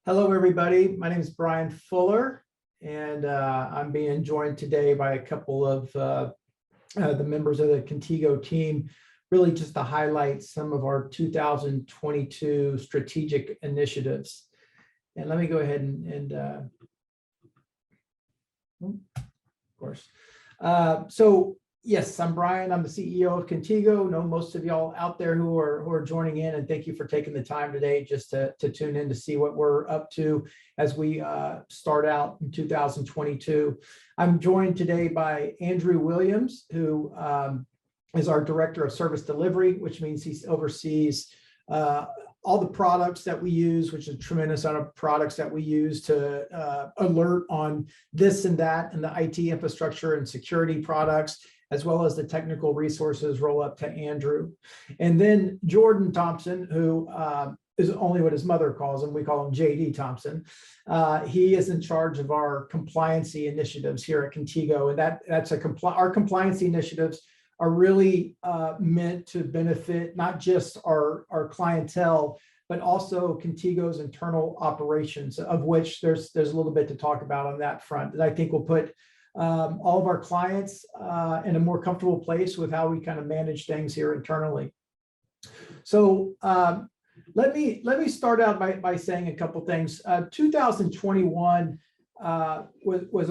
Hello, everybody. My name is Brian Fuller, and I'm being joined today by a couple of the members of the Contigo team, really just to highlight some of our 2022 strategic initiatives. And let me go ahead and of course. So yes, I'm Brian. I'm the CEO of Contigo. Know most of y'all out there who are joining in, and thank you for taking the time today just to tune in to see what we're up to as we start out in 2022. I'm joined today by Andrew Williams, who is our Director of Service Delivery, which means he oversees all the products that we use, which is a tremendous amount of products that we use to alert on this and that, and the IT infrastructure and security products, as well as the technical resources roll up to Andrew. And then Jordan Thompson, who is only what his mother calls him. We call him JD Thompson. He is in charge of our compliancy initiatives here at Contigo. And that's our compliancy initiatives are really meant to benefit not just our clientele, but also Contigo's internal operations, of which there's a little bit to talk about on that front that I think will put all of our clients in a more comfortable place with how we kind of manage things here internally. So let me start out by saying a couple things. 2021 was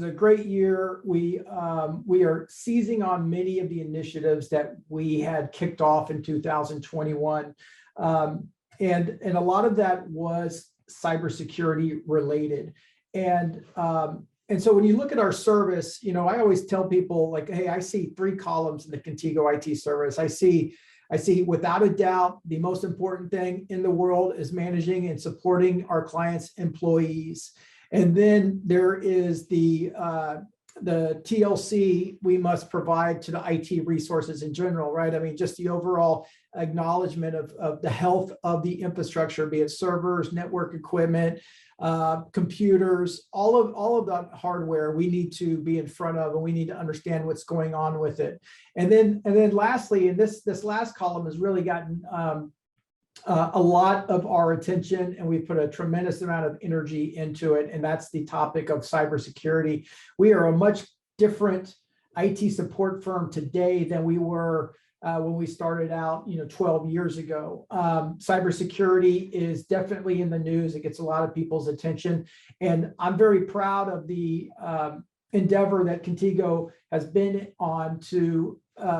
a great year. We are seizing on many of the initiatives that we had kicked off in 2021, and a lot of that was cybersecurity related. And so when you look at our service, I always tell people, like, hey, I see three columns in the Contigo IT service. I see without a doubt, the most important thing in the world is managing and supporting our clients' employees. And then there is the TLC we must provide to the IT resources in general, right? I mean, just the overall acknowledgement of the health of the infrastructure, be it servers, network equipment, computers, all of that hardware we need to be in front of, and we need to understand what's going on with it. And then lastly, and this last column has really gotten a lot of our attention, and we put a tremendous amount of energy into it, and that's the topic of cybersecurity. We are a much different IT support firm today than we were when we started out, 12 years ago. Cybersecurity is definitely in the news. It gets a lot of people's attention, and I'm very proud of the endeavor that Contigo has been on to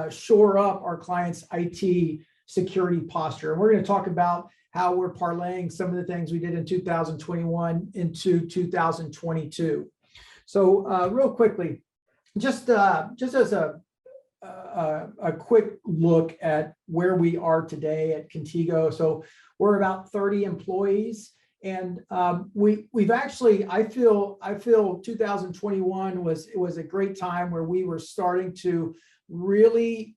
shore up our clients' IT security posture. And we're going to talk about how we're parlaying some of the things we did in 2021 into 2022. So real quickly, just as a quick look at where we are today at Contigo. So we're about 30 employees, and we've actually, I feel 2021 was a great time where we were starting to really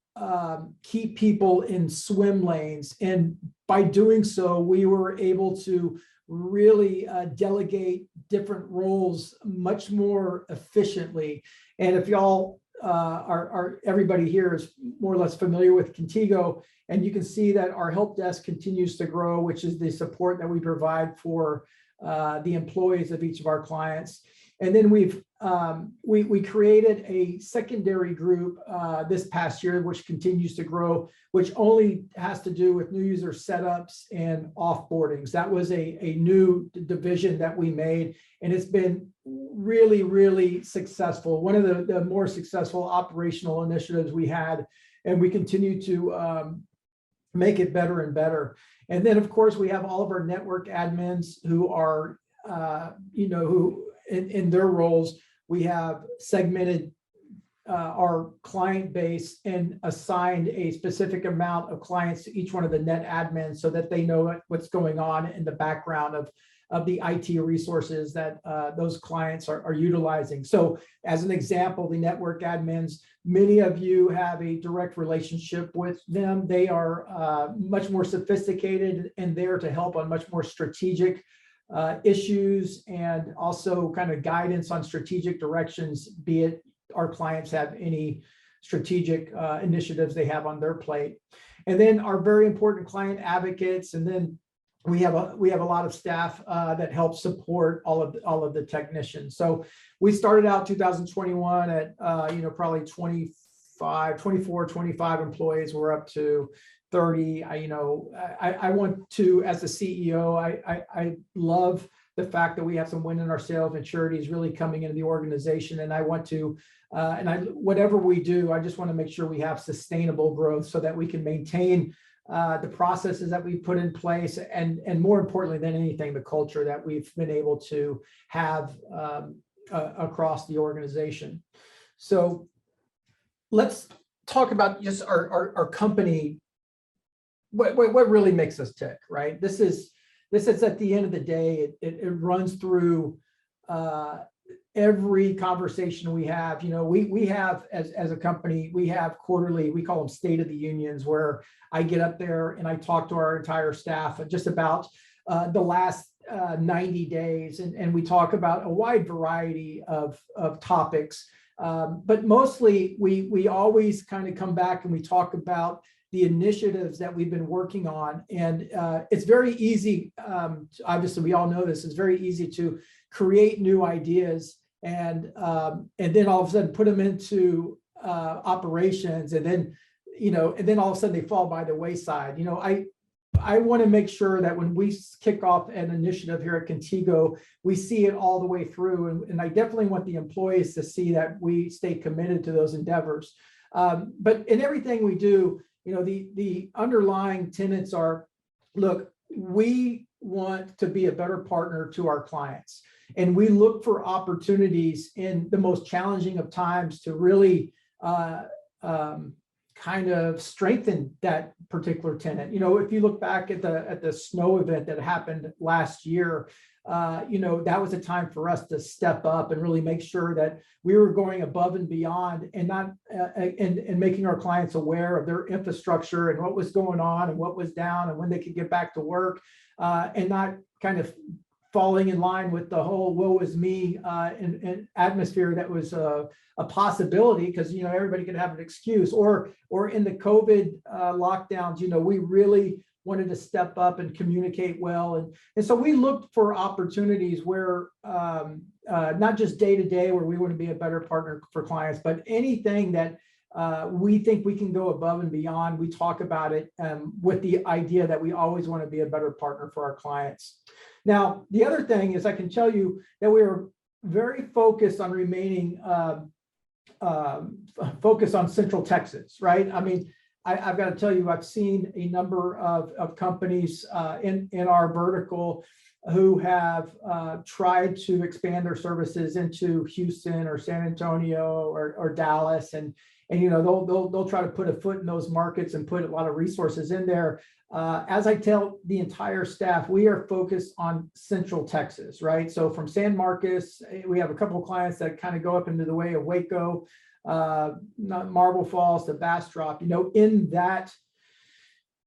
keep people in swim lanes. And by doing so, we were able to really delegate different roles much more efficiently. And if y'all everybody here is more or less familiar with Contigo, and you can see that our help desk continues to grow, which is the support that we provide for the employees of each of our clients. And then we created a secondary group this past year, which continues to grow, which only has to do with new user setups and offboardings. That was a new division that we made, and it's been really, really successful. One of the more successful operational initiatives we had, and we continue to make it better and better. And then, of course, we have all of our network admins who are, who in their roles, we have segmented our client base and assigned a specific amount of clients to each one of the net admins so that they know what's going on in the background of the IT resources that those clients are utilizing. So as an example, the network admins, many of you have a direct relationship with them. They are much more sophisticated and there to help on much more strategic issues, and also kind of guidance on strategic directions, be it our clients have any strategic initiatives they have on their plate. And then our very important client advocates, and then we have a lot of staff that help support all of the technicians. So we started out 2021 at probably 24, 25 employees. We're up to 30. I want to, as the CEO, I love the fact that we have some wind in our sails, maturity is really coming into the organization, and I want to whatever we do, I just want to make sure we have sustainable growth so that we can maintain the processes that we put in place, and more importantly than anything, the culture that we've been able to have across the organization. So let's talk about just our company. What really makes us tick, right? This is at the end of the day, it runs through every conversation we have. We have as a company, we have quarterly, we call them State of the Unions, where I get up there and I talk to our entire staff just about the last 90 days, and we talk about a wide variety of topics. But mostly we always kind of come back and we talk about the initiatives that we've been working on. And it's very easy, obviously we all know this, it's very easy to create new ideas and then all of a sudden put them into operations, and then all of a sudden they fall by the wayside. I want to make sure that when we kick off an initiative here at Contigo, we see it all the way through. And I definitely want the employees to see that we stay committed to those endeavors. But in everything we do, the underlying tenets are, look, we want to be a better partner to our clients. And we look for opportunities in the most challenging of times to really kind of strengthen that particular tenant. If you look back at the snow event that happened last year, that was a time for us to step up and really make sure that we were going above and beyond, and not and making our clients aware of their infrastructure and what was going on and what was down and when they could get back to work, and not kind of falling in line with the whole woe is me and atmosphere that was a possibility, because everybody could have an excuse, or in the COVID lockdowns, we really wanted to step up and communicate well, and so we looked for opportunities where not just day to day where we want to be a better partner for clients, but anything that we think we can go above and beyond. We talk about it with the idea that we always want to be a better partner for our clients. Now, the other thing is, I can tell you that we are very focused on remaining focused on Central Texas, right? I mean, I've got to tell you, I've seen a number of companies in our vertical who have tried to expand their services into Houston or San Antonio or Dallas, and they'll try to put a foot in those markets and put a lot of resources in there. As I tell the entire staff, we are focused on Central Texas, right? So from San Marcos, we have a couple of clients that kind of go up into the way of Waco, Marble Falls to Bastrop.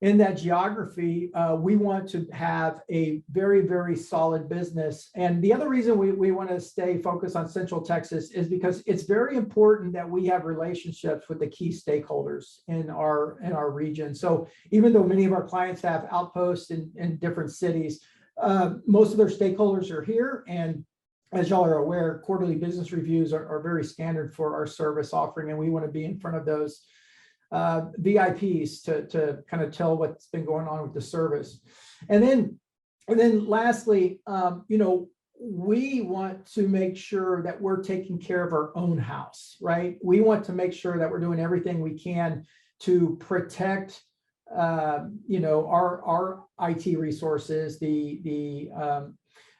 In that geography, we want to have a very, very solid business. And the other reason we want to stay focused on Central Texas is because it's very important that we have relationships with the key stakeholders in our region. So even though many of our clients have outposts in different cities, most of their stakeholders are here. And as y'all are aware, quarterly business reviews are very standard for our service offering, and we want to be in front of those VIPs to kind of tell what's been going on with the service. And then lastly, we want to make sure that we're taking care of our own house, right? We want to make sure that we're doing everything we can to protect our IT resources. We want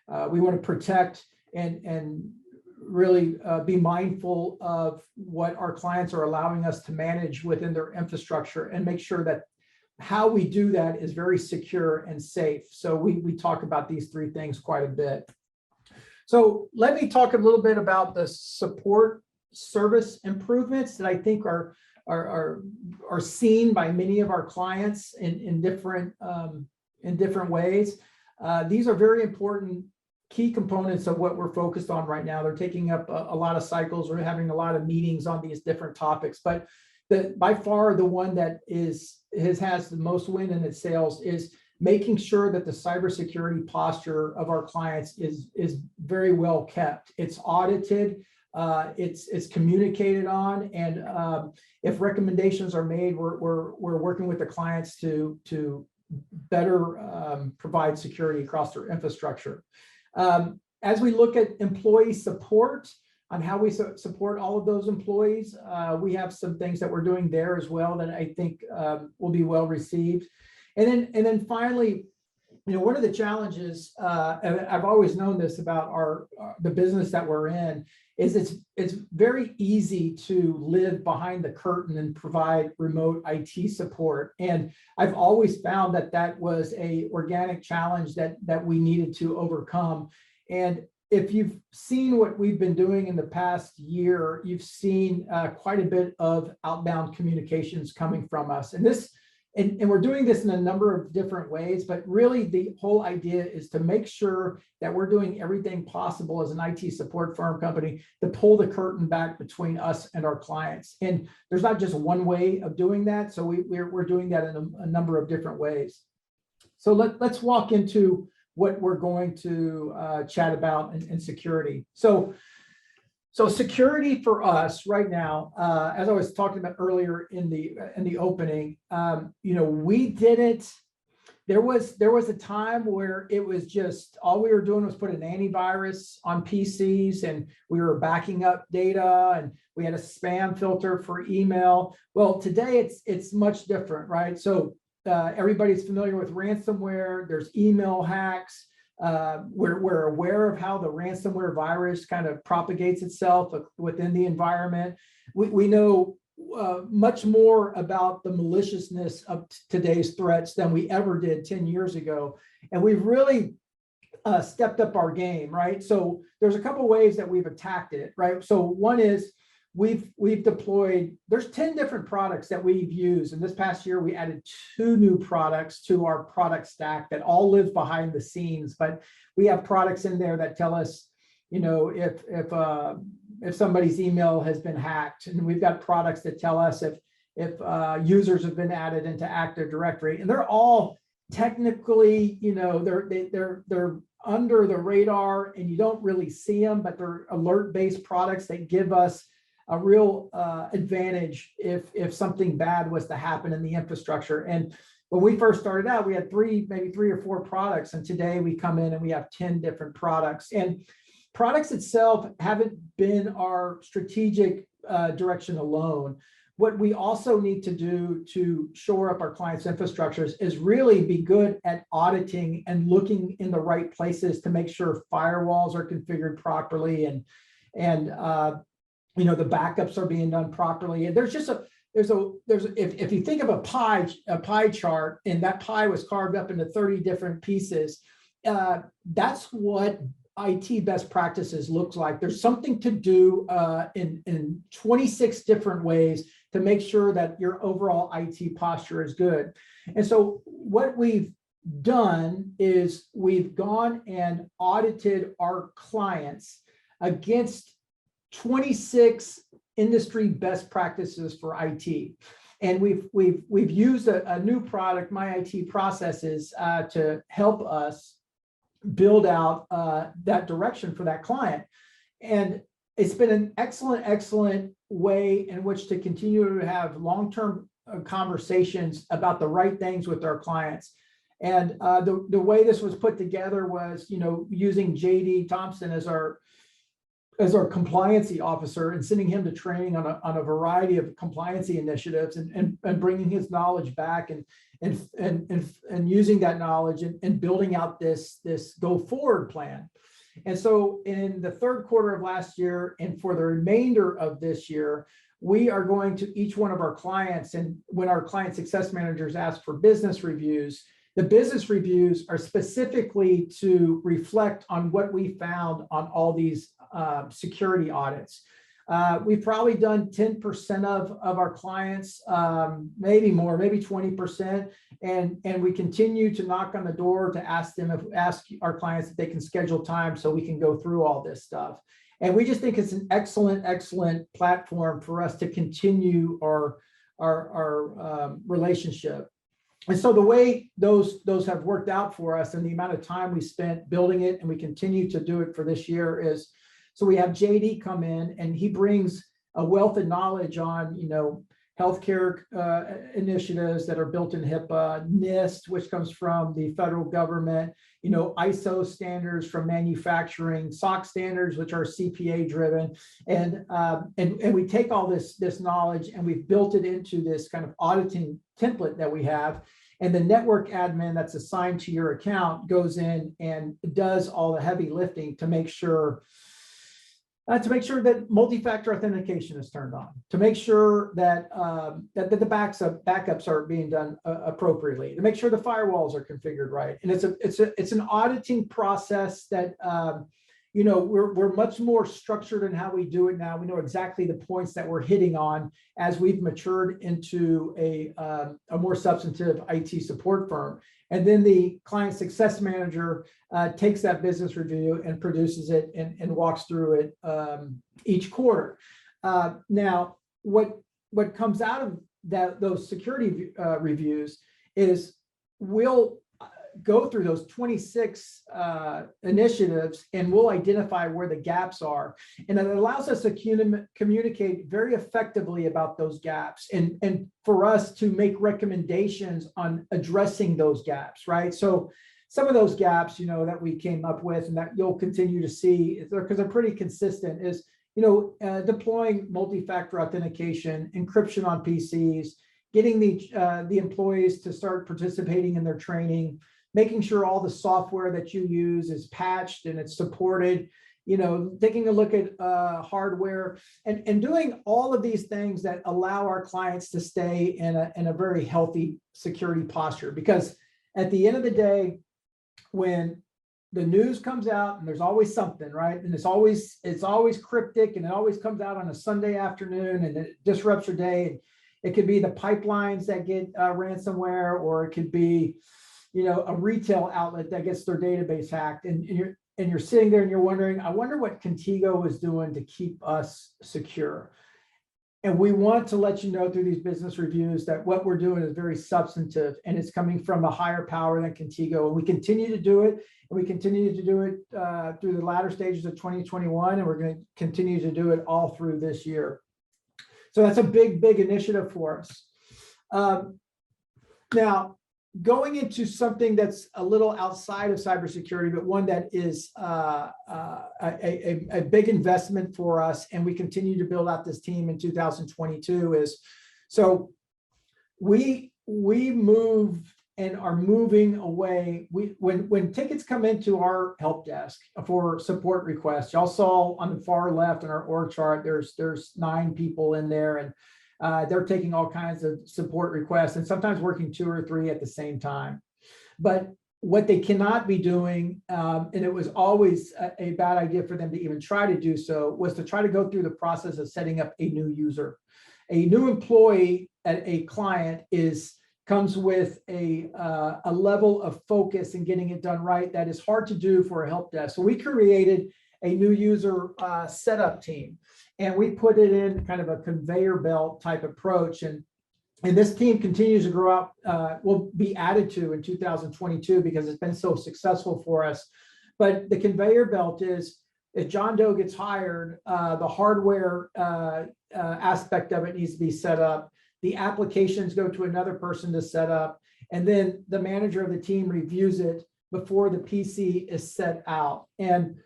to protect and really be mindful of what our clients are allowing us to manage within their infrastructure, and make sure that how we do that is very secure and safe. So we talk about these three things quite a bit. So let me talk a little bit about the support service improvements that I think are seen by many of our clients in different ways. These are very important key components of what we're focused on right now. They're taking up a lot of cycles. We're having a lot of meetings on these different topics, but by far the one that has the most wind in its sails is making sure that the cybersecurity posture of our clients is very well kept. It's audited, it's communicated on, and if recommendations are made, we're working with the clients to better provide security across their infrastructure. As we look at employee support, on how we support all of those employees, we have some things that we're doing there as well that I think will be well received. And then finally, one of the challenges, and I've always known this about the business that we're in, is it's very easy to live behind the curtain and provide remote IT support. And I've always found that was a organic challenge that we needed to overcome. And if you've seen what we've been doing in the past year, you've seen quite a bit of outbound communications coming from us. And we're doing this in a number of different ways, but really the whole idea is to make sure that we're doing everything possible as an IT support firm company to pull the curtain back between us and our clients. And there's not just one way of doing that. So we're doing that in a number of different ways. So let's walk into what we're going to chat about in security. So security for us right now, as I was talking about earlier in the opening, we didn't. There was a time where it was just all we were doing was put an antivirus on PCs, and we were backing up data, and we had a spam filter for email. Well, today it's much different, right? So everybody's familiar with ransomware. There's email hacks. We're aware of how the ransomware virus kind of propagates itself within the environment. We know much more about the maliciousness of today's threats than we ever did 10 years ago. And we've really stepped up our game, right? So there's a couple ways that we've attacked it, right? So one is we've deployed, there's 10 different products that we've used. And this past year, we added 2 new products to our product stack that all live behind the scenes. But we have products in there that tell us, if somebody's email has been hacked, and we've got products that tell us if users have been added into Active Directory, and they're all technically, they're under the radar and you don't really see them, but they're alert-based products that give us a real advantage if something bad was to happen in the infrastructure. And when we first started out, we had maybe three or four products, and today we come in and we have 10 different products. And products itself haven't been our strategic direction alone. What we also need to do to shore up our clients' infrastructures is really be good at auditing and looking in the right places to make sure firewalls are configured properly and the backups are being done properly. And if you think of a pie chart, and that pie was carved up into 30 different pieces, that's what IT best practices looks like. There's something to do in 26 different ways to make sure that your overall IT posture is good. And so what we've done is we've gone and audited our clients against 26 industry best practices for IT. And we've used a new product, My IT Processes, to help us build out that direction for that client. And it's been an excellent way in which to continue to have long-term conversations about the right things with our clients. And the way this was put together was, using JD Thompson as our compliancy officer and sending him to training on a variety of compliancy initiatives and bringing his knowledge back and using that knowledge and building out this go forward plan. And so in the third quarter of last year and for the remainder of this year, we are going to each one of our clients, and when our client success managers ask for business reviews, the business reviews are specifically to reflect on what we found on all these security audits. We've probably done 10% of our clients, maybe more, maybe 20%. And we continue to knock on the door to ask our clients if they can schedule time so we can go through all this stuff. And we just think it's an excellent platform for us to continue our relationship. And so the way those have worked out for us and the amount of time we spent building it, and we continue to do it for this year, is so we have JD come in and he brings a wealth of knowledge on, healthcare initiatives that are built in HIPAA, Nist, which comes from the federal government, ISO standards from manufacturing, SOC standards, which are CPA driven. And we take all this knowledge and we've built it into this kind of auditing template that we have. And the network admin that's assigned to your account goes in and does all the heavy lifting to make sure that multi-factor authentication is turned on, to make sure that that the backups are being done appropriately, to make sure the firewalls are configured right. And it's an auditing process that we're much more structured in how we do it now. We know exactly the points that we're hitting on as we've matured into a more substantive IT support firm. And then the client success manager takes that business review and produces it and walks through it each quarter. Now, what comes out of those security reviews is we'll go through those 26 initiatives and we'll identify where the gaps are. And it allows us to communicate very effectively about those gaps and for us to make recommendations on addressing those gaps, right? So some of those gaps, that we came up with and that you'll continue to see, because they're pretty consistent, is, deploying multi-factor authentication, encryption on PCs, getting the employees to start participating in their training, making sure all the software that you use is patched and it's supported, taking a look at hardware and doing all of these things that allow our clients to stay in a very healthy security posture. Because at the end of the day, when the news comes out, and there's always something, right? And it's always cryptic, and it always comes out on a Sunday afternoon and it disrupts your day. It could be the pipelines that get ransomware, or it could be a retail outlet that gets their database hacked, and you're sitting there and you're wondering, I wonder what Contigo is doing to keep us secure. And we want to let you know through these business reviews that what we're doing is very substantive and it's coming from a higher power than Contigo. And we continue to do it, and we continue to do it through the latter stages of 2021, and we're going to continue to do it all through this year. So that's a big initiative for us. Now, going into something that's a little outside of cybersecurity, but one that is a big investment for us, and we continue to build out this team in 2022, is so we move and are moving away. When tickets come into our help desk for support requests, y'all saw on the far left in our org chart, there's 9 people in there, and they're taking all kinds of support requests and sometimes working 2 or 3 at the same time. But what they cannot be doing, and it was always a bad idea for them to even try to do so, was to try to go through the process of setting up a new user. A new employee at a client comes with a level of focus and getting it done right that is hard to do for a help desk. So we created a new user setup team, and we put it in kind of a conveyor belt type approach. And this team continues to grow up, will be added to in 2022 because it's been so successful for us. But the conveyor belt is, if John Doe gets hired, the hardware aspect of it needs to be set up. The applications go to another person to set up, and then the manager of the team reviews it before the PC is set out. And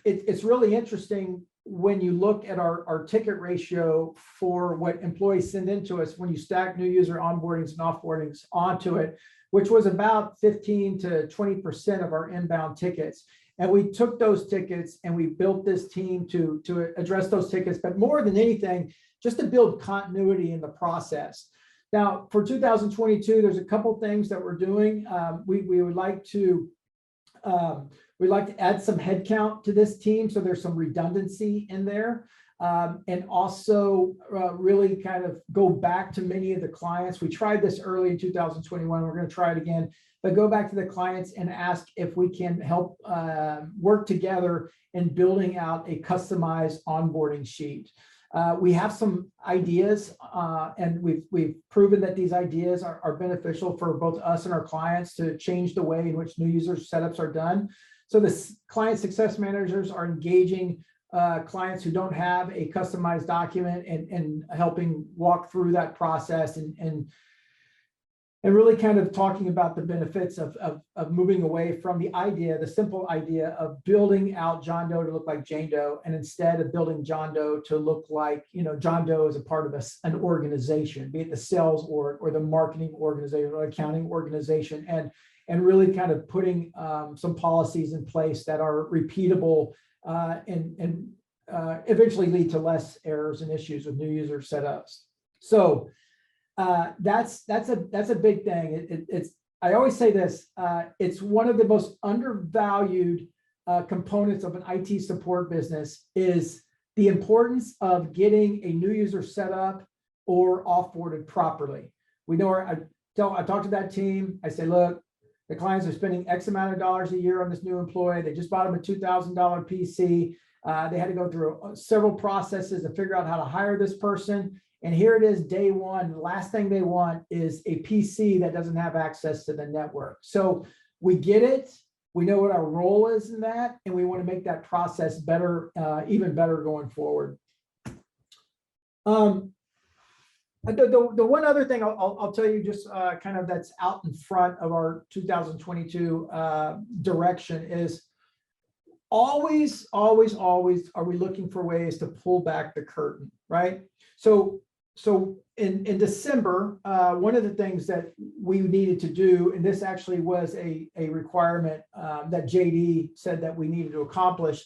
it's really interesting when you look at our ticket ratio for what employees send into us, when you stack new user onboardings and offboardings onto it, which was about 15 to 20% of our inbound tickets. And we took those tickets and we built this team to address those tickets, but more than anything, just to build continuity in the process. Now, for 2022, there's a couple things that we're doing. We would like to we'd like to add some headcount to this team, so there's some redundancy in there, and also really kind of go back to many of the clients. We tried this early in 2021. We're going to try it again, but go back to the clients and ask if we can help work together in building out a customized onboarding sheet. We have some ideas, and we've proven that these ideas are beneficial for both us and our clients to change the way in which new user setups are done. So the client success managers are engaging clients who don't have a customized document and helping walk through that process and really kind of talking about the benefits of moving away from the simple idea of building out John Doe to look like Jane Doe, and instead of building John Doe to look like, John Doe is a part of an organization, be it the sales or the marketing organization or accounting organization, and really kind of putting some policies in place that are repeatable and eventually lead to less errors and issues with new user setups. So that's a big thing. I always say this, it's one of the most undervalued components of an IT support business is the importance of getting a new user set up or offboarded properly. We know I talk to that team. I say, look, the clients are spending X amount of dollars a year on this new employee. They just bought them a $2,000 PC. They had to go through several processes to figure out how to hire this person. And here it is, day one. The last thing they want is a PC that doesn't have access to the network. So we get it. We know what our role is in that, and we want to make that process better, even better going forward. The one other thing I'll tell you, just kind of that's out in front of our 2022 direction is always are we looking for ways to pull back the curtain, right? So in December, one of the things that we needed to do, and this actually was a requirement that JD said that we needed to accomplish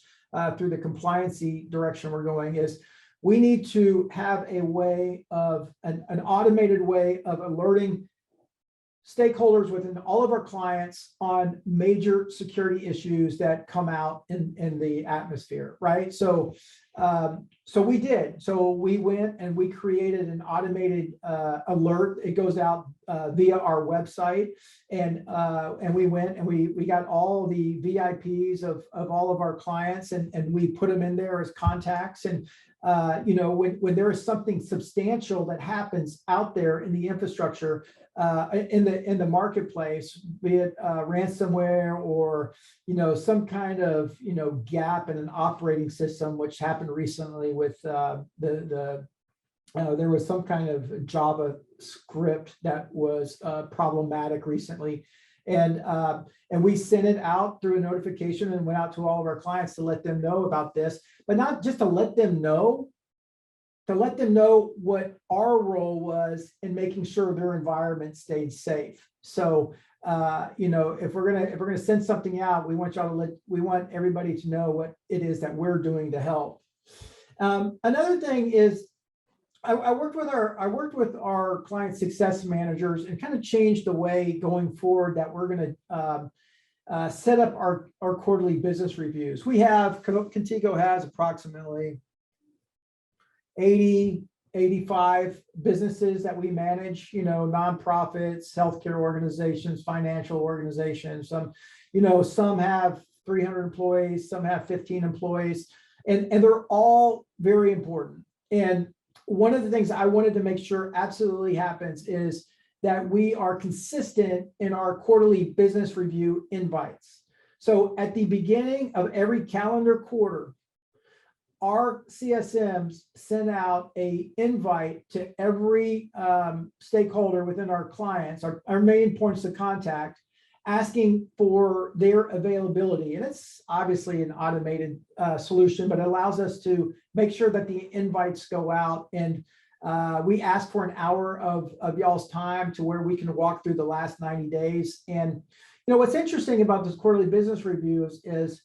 through the compliancy direction we're going, is we need to have a way of an automated way of alerting stakeholders within all of our clients on major security issues that come out in the atmosphere, right? So we did. So we went and we created an automated alert. It goes out via our website, and we went and we got all the VIPs of all of our clients, and we put them in there as contacts. And when there is something substantial that happens out there in the infrastructure, in the marketplace, be it ransomware or some kind of gap in an operating system, which happened recently with there was some kind of Java script that was problematic recently, and we sent it out through a notification and went out to all of our clients to let them know about this, but not just to let them know. To let them know what our role was in making sure their environment stayed safe. So, if we're gonna send something out, we want everybody to know what it is that we're doing to help. Another thing is, I worked with our client success managers and kind of changed the way going forward that we're gonna set up our quarterly business reviews. Contigo has approximately 85 businesses that we manage, nonprofits, healthcare organizations, financial organizations. Some have 300 employees, some have 15 employees, and they're all very important. And one of the things I wanted to make sure absolutely happens is that we are consistent in our quarterly business review invites. So at the beginning of every calendar quarter, our CSMs send out an invite to every stakeholder within our clients, our main points of contact, asking for their availability. And it's obviously an automated solution, but it allows us to make sure that the invites go out. And we ask for an hour of y'all's time to where we can walk through the last 90 days. And what's interesting about this quarterly business reviews is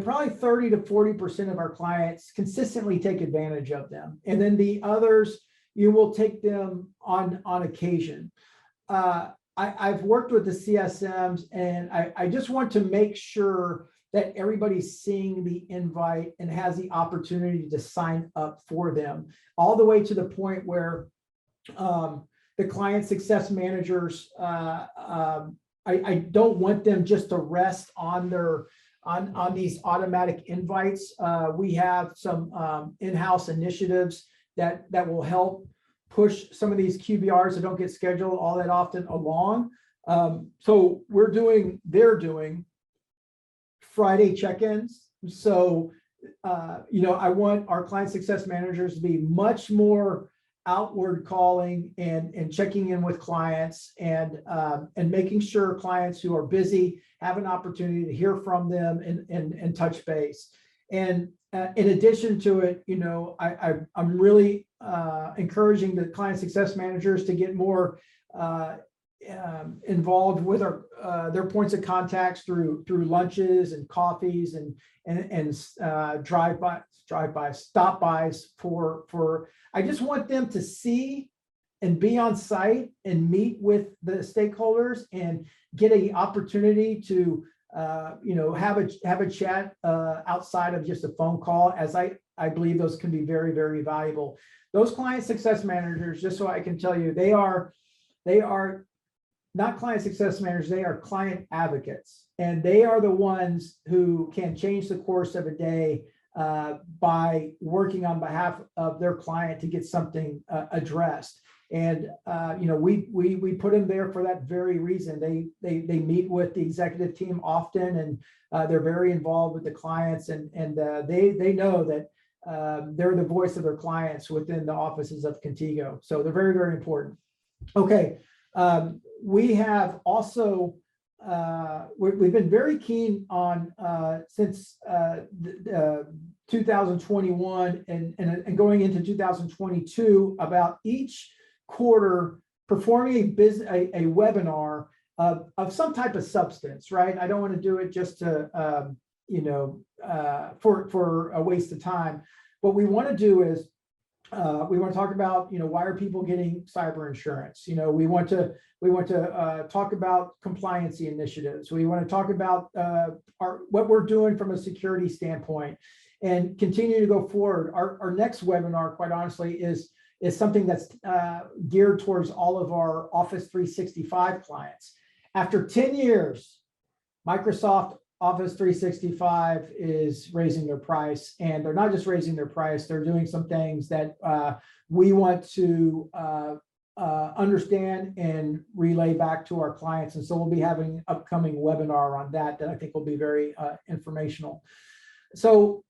probably 30 to 40% of our clients consistently take advantage of them. And then the others, you will take them on occasion. I've worked with the CSMs, and I just want to make sure that everybody's seeing the invite and has the opportunity to sign up for them, all the way to the point where the client success managers, I don't want them just to rest on their on these automatic invites. We have some in-house initiatives that will help push some of these QBRs that don't get scheduled all that often along. So they're doing Friday check-ins. So, I want our client success managers to be much more outward calling and checking in with clients and making sure clients who are busy have an opportunity to hear from them and touch base. And in addition to it, I'm really encouraging the client success managers to get more involved with their points of contacts through lunches and coffees and drive-bys, stop-bys for I just want them to see and be on site and meet with the stakeholders and get an opportunity to have a chat outside of just a phone call, as I believe those can be very, very valuable. Those client success managers, just so I can tell you, they are not client success managers, they are client advocates. And they are the ones who can change the course of a day by working on behalf of their client to get something addressed. And we put them there for that very reason. They meet with the executive team often, and they're very involved with the clients, and they know that they're the voice of their clients within the offices of Contigo. So they're very, very important. Okay. We have also, we've been very keen on since 2021 and going into 2022 about each quarter performing a webinar of some type of substance, right? I don't want to do it just to, for a waste of time. What we want to do is we want to talk about, why are people getting cyber insurance? We want to talk about compliancy initiatives. We want to talk about what we're doing from a security standpoint and continue to go forward. Our next webinar, quite honestly, is something that's geared towards all of our Office 365 clients. After 10 years, Microsoft Office 365 is raising their price, and they're not just raising their price, they're doing some things that we want to understand and relay back to our clients. And so we'll be having an upcoming webinar on that I think will be very informational. So,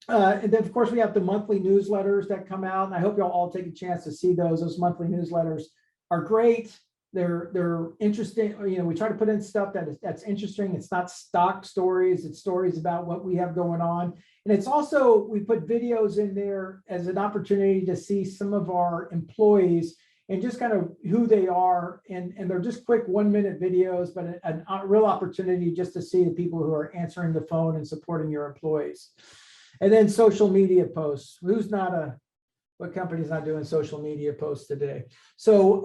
and then of course we have the monthly newsletters that come out, and I hope you'll all take a chance to see those. Those monthly newsletters are great. They're interesting. We try to put in stuff that's interesting. It's not stock stories. It's stories about what we have going on. And it's also, we put videos in there as an opportunity to see some of our employees and just kind of who they are. And they're just quick 1-minute videos, but a real opportunity just to see the people who are answering the phone and supporting your employees. And then social media posts. What company's not doing social media posts today? So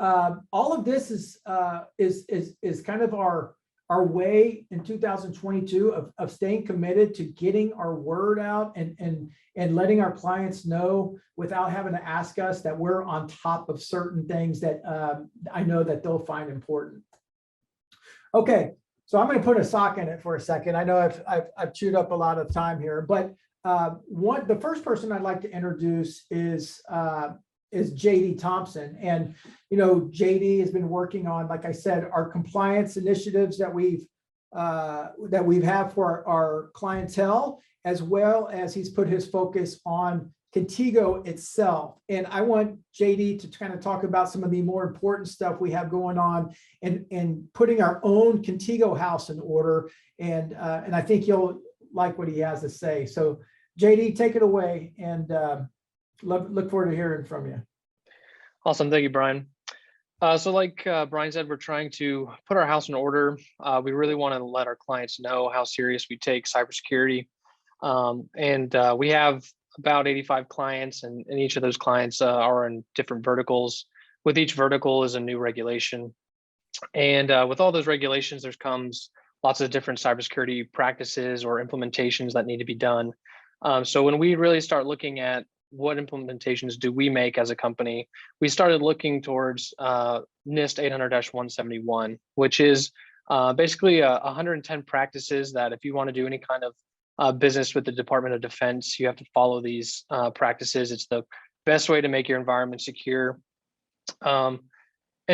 all of this is kind of our way in 2022 of staying committed to getting our word out and letting our clients know without having to ask us that we're on top of certain things that I know that they'll find important. Okay, so I'm going to put a sock in it for a second. I know I've chewed up a lot of time here, but the first person I'd like to introduce is JD Thompson. And, JD has been working on, like I said, our compliance initiatives that we've had for our clientele, as well as he's put his focus on Contigo itself. And I want JD to kind of talk about some of the more important stuff we have going on and putting our own Contigo house in order. And I think you'll like what he has to say. So JD, take it away, and look forward to hearing from you. Awesome. Thank you, Brian. So like Brian said, we're trying to put our house in order. We really want to let our clients know how serious we take cybersecurity. And we have about 85 clients, and each of those clients are in different verticals. With each vertical is a new regulation. And with all those regulations, there comes lots of different cybersecurity practices or implementations that need to be done. So when we really start looking at what implementations do we make as a company, we started looking towards NIST 800-171, which is Basically 110 practices that if you want to do any kind of business with the Department of Defense, you have to follow these practices. It's the best way to make your environment secure. And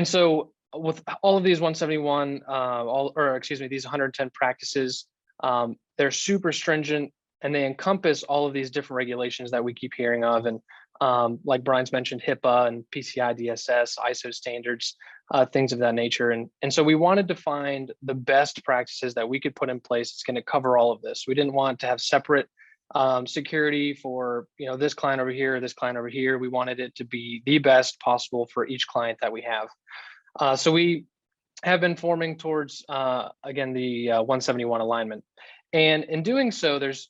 so with all of these 171, these 110 practices, they're super stringent and they encompass all of these different regulations that we keep hearing of. And like Brian's mentioned, HIPAA and PCI DSS, ISO standards, things of that nature. And so we wanted to find the best practices that we could put in place. It's going to cover all of this. We didn't want to have separate security for, this client over here, this client over here. We wanted it to be the best possible for each client that we have. So we have been forming towards, again, the 171 alignment. And in doing so, there's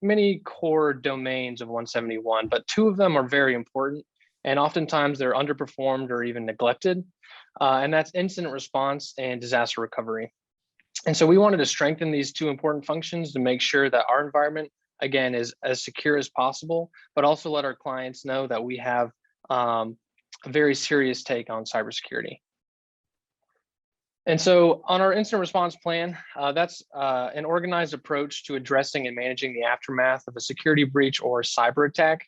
many core domains of 171, but two of them are very important. And oftentimes they're underperformed or even neglected. And that's incident response and disaster recovery. And so we wanted to strengthen these two important functions to make sure that our environment, again, is as secure as possible, but also let our clients know that we have a very serious take on cybersecurity. And so on our incident response plan, that's an organized approach to addressing and managing the aftermath of a security breach or cyber attack.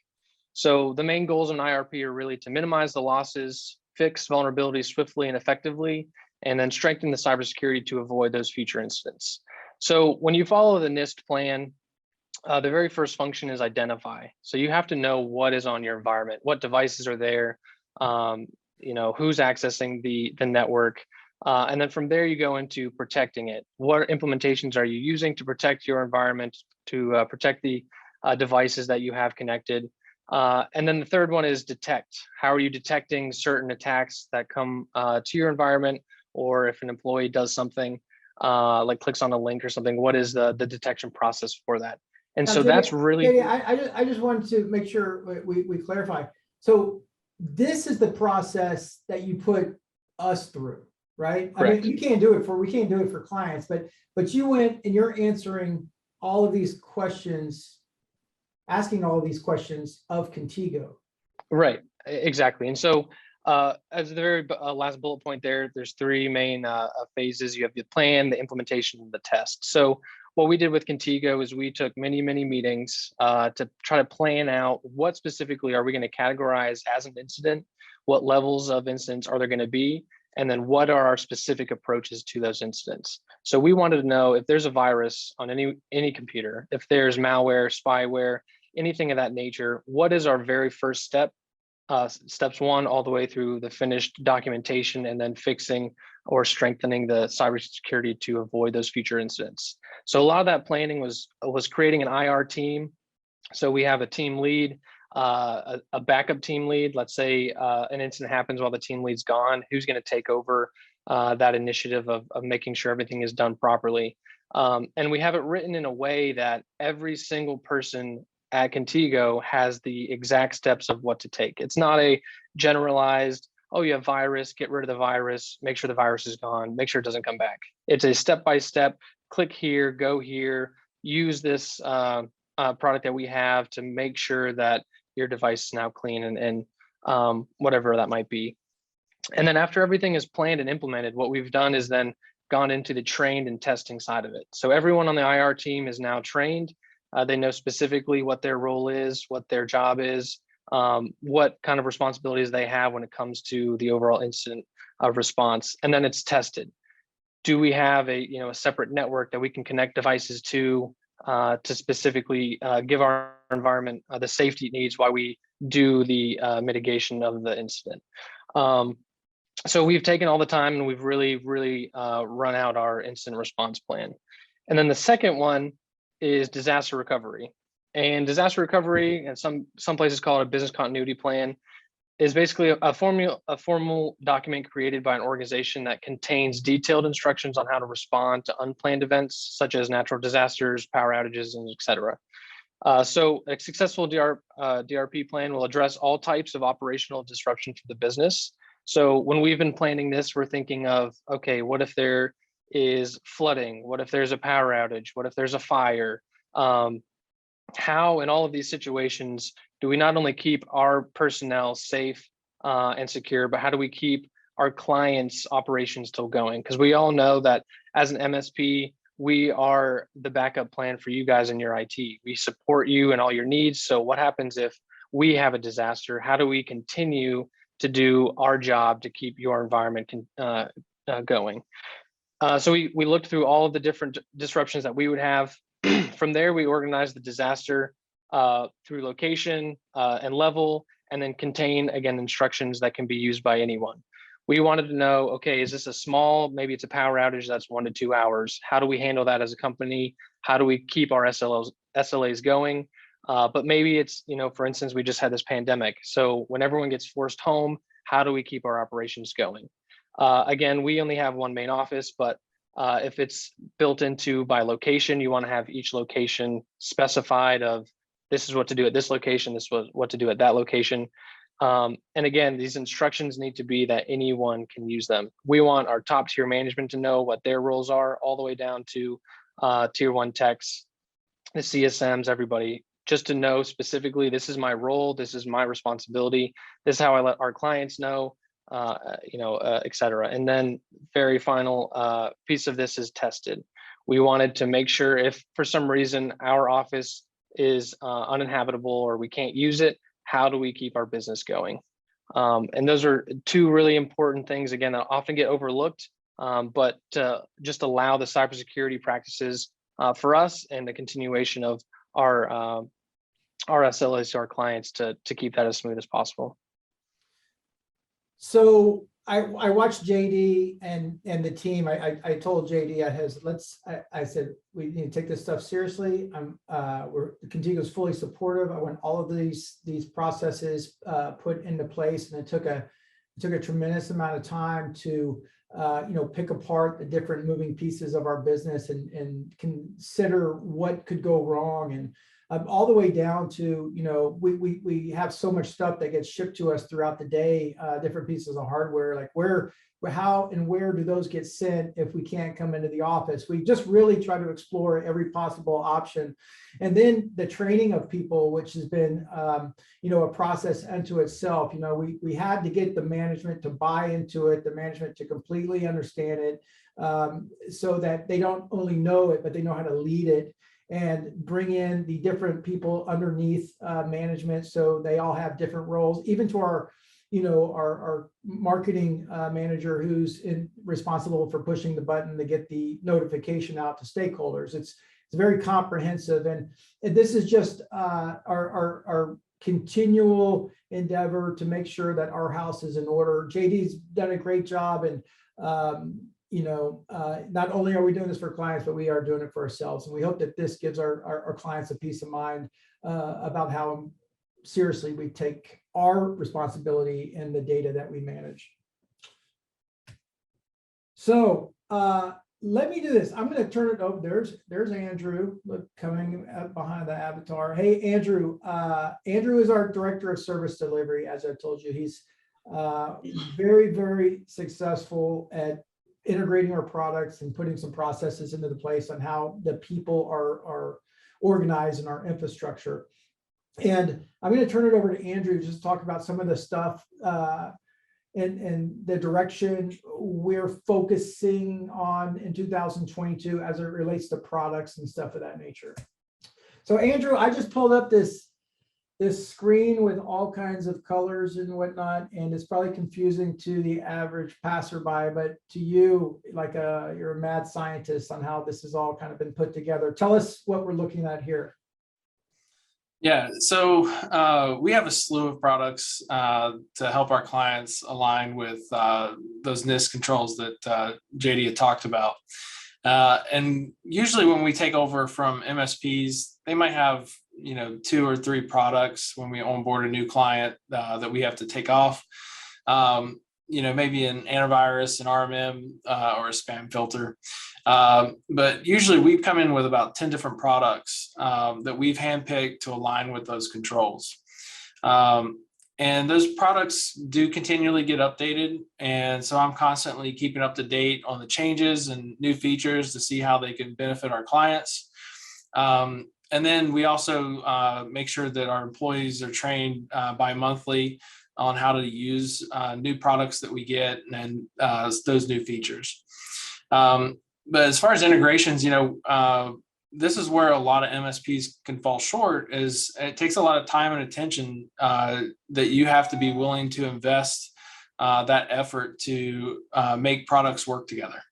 So the main goals in IRP are really to minimize the losses, fix vulnerabilities swiftly and effectively, and then strengthen the cybersecurity to avoid those future incidents. So when you follow the Nist plan, the very first function is identify. So you have to know what is on your environment, what devices are there, who's accessing the network. And then from there, you go into protecting it. What implementations are you using to protect your environment, to protect the devices that you have connected? And then the third one is detect. How are you detecting certain attacks that come to your environment? Or if an employee does something like clicks on a link or something, what is the detection process for that? And now, so that's really. I just wanted to make sure we clarify. So this is the process that you put us through, right? Correct. I mean, we can't do it for clients, but you went and you're answering all of these questions, asking all of these questions of Contigo. Right, exactly. And so as the very last bullet point there's three main phases. You have the plan, the implementation, and the test. So what we did with Contigo is we took many meetings to try to plan out what specifically are we going to categorize as an incident, what levels of incidents are there going to be, and then what are our specific approaches to those incidents. So we wanted to know if there's a virus on any computer, if there's malware, spyware, anything of that nature, what is our very first step? Steps one all the way through the finished documentation and then fixing or strengthening the cybersecurity to avoid those future incidents. So a lot of that planning was creating an IR team. So we have a team lead, a backup team lead. Let's say an incident happens while the team lead's gone. Who's going to take over that initiative of making sure everything is done properly? And we have it written in a way that every single person at Contigo has the exact steps of what to take. It's not a generalized, oh, you have virus, get rid of the virus, make sure the virus is gone, make sure it doesn't come back. It's a step-by-step, click here, go here, use this product that we have to make sure that your device is now clean and whatever that might be. And then after everything is planned and implemented, what we've done is then gone into the trained and testing side of it. So everyone on the IR team is now trained. They know specifically what their role is, what their job is, what kind of responsibilities they have when it comes to the overall incident response. And then it's tested. Do we have a separate network that we can connect devices to specifically give our environment the safety it needs while we do the mitigation of the incident? So we've taken all the time and we've really run out our incident response plan. And then the second one is disaster recovery. And disaster recovery, and some places call it a business continuity plan, is basically a formal document created by an organization that contains detailed instructions on how to respond to unplanned events such as natural disasters, power outages, and etc. So a successful DRP plan will address all types of operational disruption to the business. So when we've been planning this, we're thinking of, okay, what if there is flooding? What if there's a power outage? What if there's a fire? How in all of these situations do we not only keep our personnel safe and secure, but how do we keep our clients' operations still going? Because we all know that as an MSP, we are the backup plan for you guys in your IT. We support you and all your needs. So what happens if we have a disaster? How do we continue to do our job to keep your environment going? So we looked through all of the different disruptions that we would have. From there, we organized the disaster through location and level, and then contain, again, instructions that can be used by anyone. We wanted to know, okay, is this a small, maybe it's a power outage that's 1 to 2 hours. How do we handle that as a company? How do we keep our SLAs going? But maybe it's, for instance, we just had this pandemic. So when everyone gets forced home, how do we keep our operations going? Again, we only have one main office, but if it's built into by location, you want to have each location specified of this is what to do at this location, this was what to do at that location. And again, these instructions need to be that anyone can use them. We want our top tier management to know what their roles are, all the way down to tier 1 techs, the CSMs, everybody, just to know specifically, this is my role, this is my responsibility, this is how I let our clients know, et cetera. And then very final piece of this is tested. We wanted to make sure if for some reason our office is uninhabitable or we can't use it, how do we keep our business going? And those are 2 really important things, again, that often get overlooked, but just allow the cybersecurity practices for us and the continuation of our SLAs to our clients to keep that as smooth as possible. So I watched JD and the team. I told JD I said we need to take this stuff seriously. Contigo is fully supportive. I want all of these processes put into place, and it took a tremendous amount of time to pick apart the different moving pieces of our business and consider what could go wrong, and all the way down to, we have so much stuff that gets shipped to us throughout the day, different pieces of hardware, like how and where do those get sent if we can't come into the office? We just really try to explore every possible option. And then the training of people, which has been, a process unto itself. We had to get the management to buy into it, the management to completely understand it, so that they don't only know it, but they know how to lead it, and bring in the different people underneath management, so they all have different roles, even to our marketing manager who's responsible for pushing the button to get the notification out to stakeholders. It's very comprehensive, and this is just our continual endeavor to make sure that our house is in order. JD's done a great job, and not only are we doing this for clients, but we are doing it for ourselves. And we hope that this gives our clients a peace of mind about how seriously we take our responsibility in the data that we manage. So let me do this. I'm going to turn it over. There's Andrew, look, coming up behind the avatar. Hey, Andrew. Andrew is our director of service delivery. As I told you, he's very, very successful at integrating our products and putting some processes into the place on how the people are organized in our infrastructure. And I'm going to turn it over to Andrew to just talk about some of the stuff and the direction we're focusing on in 2022 as it relates to products and stuff of that nature. So Andrew, I just pulled up this screen with all kinds of colors and whatnot, and it's probably confusing to the average passerby, but to you, like you're a mad scientist on how this has all kind of been put together. Tell us what we're looking at here. Yeah, so we have a slew of products to help our clients align with those Nist controls that JD had talked about. And usually when we take over from MSPs, they might have 2 or 3 products when we onboard a new client that we have to take off. Maybe an antivirus, an RMM, or a spam filter. But usually we come in with about 10 different products that we've handpicked to align with those controls. And those products do continually get updated. And so I'm constantly keeping up to date on the changes and new features to see how they can benefit our clients. And then we also make sure that our employees are trained bi-monthly on how to use new products that we get and those new features. But as far as integrations, this is where a lot of MSPs can fall short. Is it takes a lot of time and attention that you have to be willing to invest that effort to make products work together.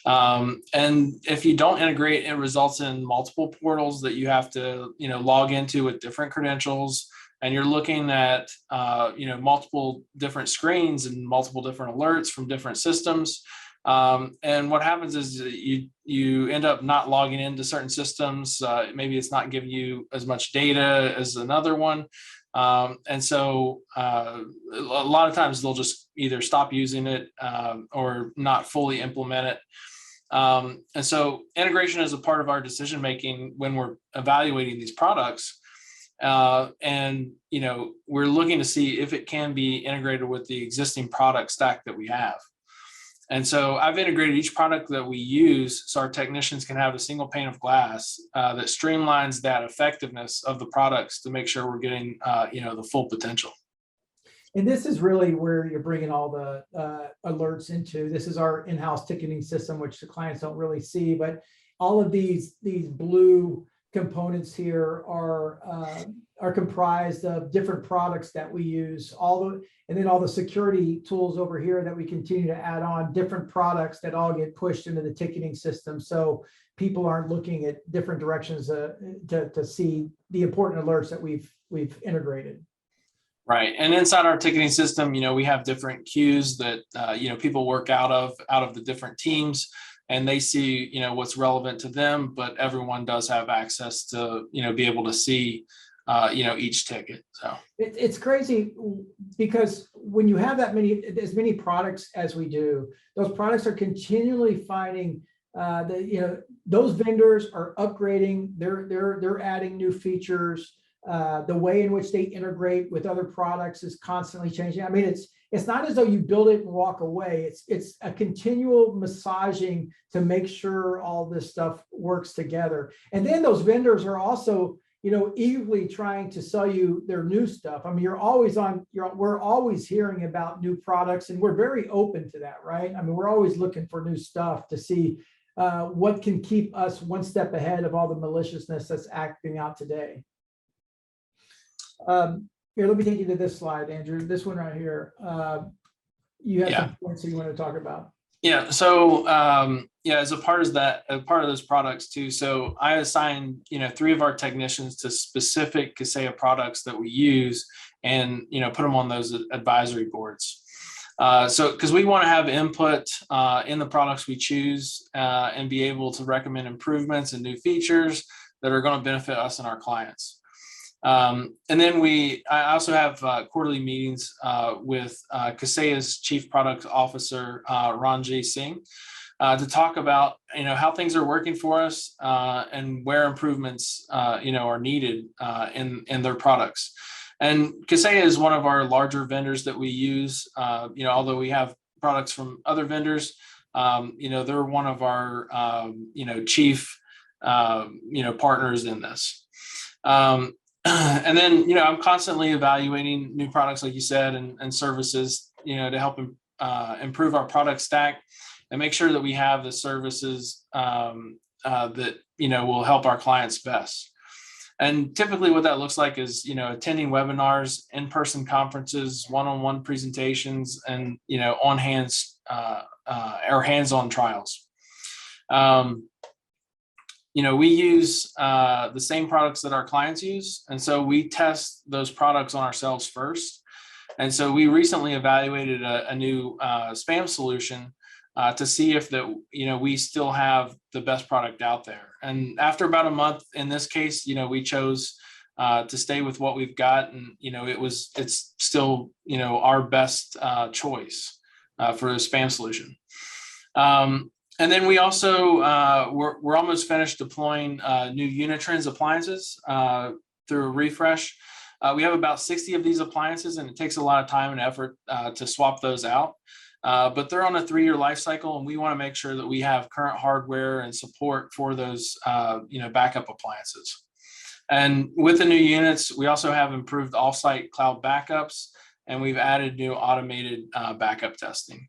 And if you don't integrate, it results in multiple portals that you have to, log into with different credentials, and you're looking at, multiple different screens and multiple different alerts from different systems. And what happens is you end up not logging into certain systems. Maybe it's not giving you as much data as another one. And so a lot of times they'll just either stop using it or not fully implement it. And so integration is a part of our decision making when we're evaluating these products. And we're looking to see if it can be integrated with the existing product stack that we have. And so I've integrated each product that we use so our technicians can have a single pane of glass that streamlines that effectiveness of the products to make sure we're getting the full potential. And this is really where you're bringing all the alerts into. This is our in-house ticketing system, which the clients don't really see, but all of these blue components here are comprised of different products that we use. And then all the security tools over here that we continue to add on, different products that all get pushed into the ticketing system. So people aren't looking at different directions to see the important alerts that we've integrated. Right. And inside our ticketing system, we have different queues that, people work out of the different teams, and they see, what's relevant to them, but everyone does have access to, be able to see, each ticket. So it's crazy because when you have as many products as we do, those products are continually finding those vendors are upgrading, they're adding new features. The way in which they integrate with other products is constantly changing. I mean, it's not as though you build it and walk away. It's a continual massaging to make sure all this stuff works together. And then those vendors are also, eagerly trying to sell you their new stuff. I mean, we're always hearing about new products, and we're very open to that, right? I mean, we're always looking for new stuff to see what can keep us one step ahead of all the maliciousness that's acting out today. Here, let me take you to this slide, Andrew. This one right here. You have some points that you want to talk about. Yeah. So as a part of those products too. So I assigned 3 of our technicians to specific Kaseya products that we use, and put them on those advisory boards. So because we want to have input in the products we choose and be able to recommend improvements and new features that are going to benefit us and our clients. And then I also have quarterly meetings with Kaseya's Chief Product Officer, Ranjay Singh, to talk about, how things are working for us and where improvements, are needed in their products. And Kaseya is one of our larger vendors that we use, although we have products from other vendors, they're one of our, chief, partners in this. And then, I'm constantly evaluating new products, like you said, and services, to help improve our product stack and make sure that we have the services that, will help our clients best. And typically what that looks like is, attending webinars, in-person conferences, one-on-one presentations, and, on hands or hands-on trials. We use the same products that our clients use. And so we test those products on ourselves first. And so we recently evaluated a new spam solution to see if we still have the best product out there. And after about a month, in this case, we chose to stay with what we've got. And, it's still, our best choice for a spam solution. And then we also, we're almost finished deploying new Unitrends appliances through a refresh. We have about 60 of these appliances, and it takes a lot of time and effort to swap those out. But they're on a 3-year life cycle, and we want to make sure that we have current hardware and support for those, backup appliances. And with the new units, we also have improved offsite cloud backups and we've added new automated backup testing.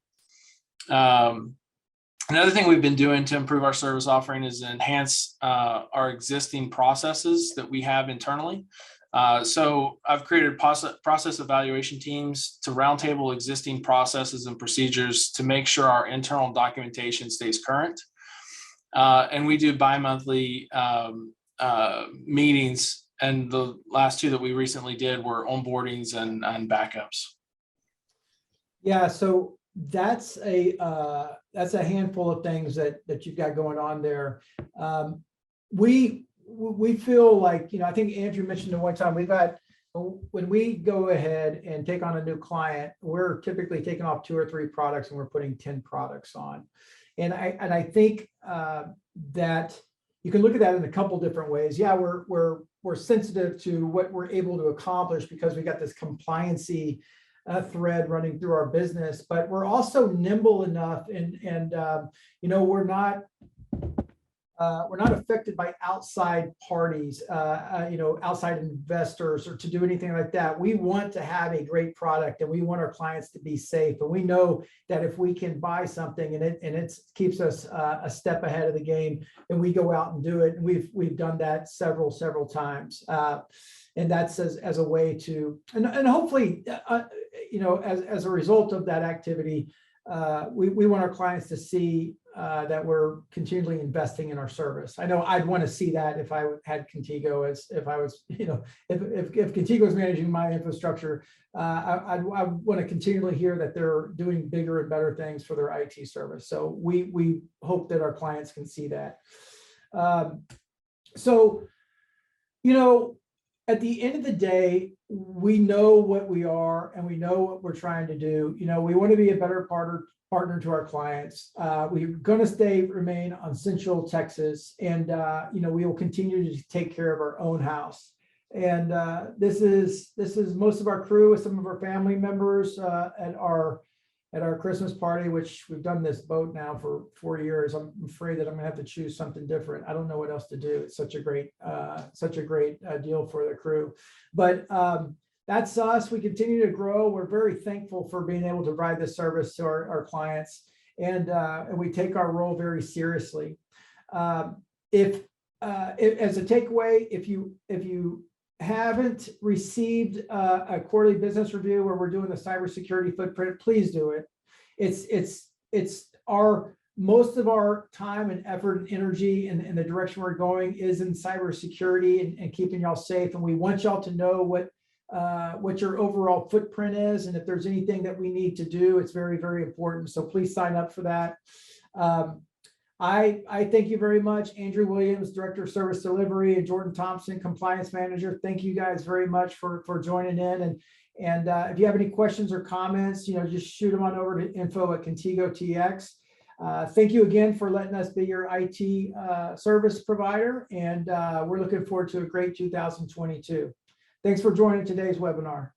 Another thing we've been doing to improve our service offering is enhance our existing processes that we have internally. So I've created process evaluation teams to roundtable existing processes and procedures to make sure our internal documentation stays current. And we do bi-monthly meetings, and the last two that we recently did were onboardings and backups. Yeah, so that's a handful of things that you've got going on there. We feel like, I think Andrew mentioned at one time, when we go ahead and take on a new client, we're typically taking off 2 or 3 products and we're putting 10 products on. And I think that you can look at that in a couple different ways. Yeah, we're sensitive to what we're able to accomplish because we got this compliancy thread running through our business, but we're also nimble enough, and we're not affected by outside parties, outside investors, or to do anything like that. We want to have a great product, and we want our clients to be safe. And we know that if we can buy something and it keeps us a step ahead of the game, then we go out and do it. And we've done that several times. And that's as a way to, and hopefully, as a result of that activity, we want our clients to see that we're continually investing in our service. I know I'd want to see that if I had Contigo, if I was, if Contigo was managing my infrastructure, I want to continually hear that they're doing bigger and better things for their IT service. So we hope that our clients can see that. At the end of the day, we know what we are and we know what we're trying to do. We want to be a better partner to our clients. We're going to remain on Central Texas, and we will continue to take care of our own house. And this is most of our crew with some of our family members at our Christmas party, which we've done this boat now for 4 years. I'm afraid that I'm gonna have to choose something different. I don't know what else to do. It's such a great deal for the crew. But that's us. We continue to grow. We're very thankful for being able to provide this service to our clients, and we take our role very seriously. If as a takeaway, if you haven't received a quarterly business review where we're doing the cybersecurity footprint, please do it. It's most of our time and effort and energy and the direction we're going is in cybersecurity and keeping y'all safe. And we want y'all to know what your overall footprint is. And if there's anything that we need to do, it's very, very important. So please sign up for that. I thank you very much, Andrew Williams, Director of Service Delivery, and Jordan Thompson, Compliance Manager. Thank you guys very much for joining in. And if you have any questions or comments, just shoot them on over to info@Contigo.tx. Thank you again for letting us be your IT service provider, and we're looking forward to a great 2022. Thanks for joining today's webinar.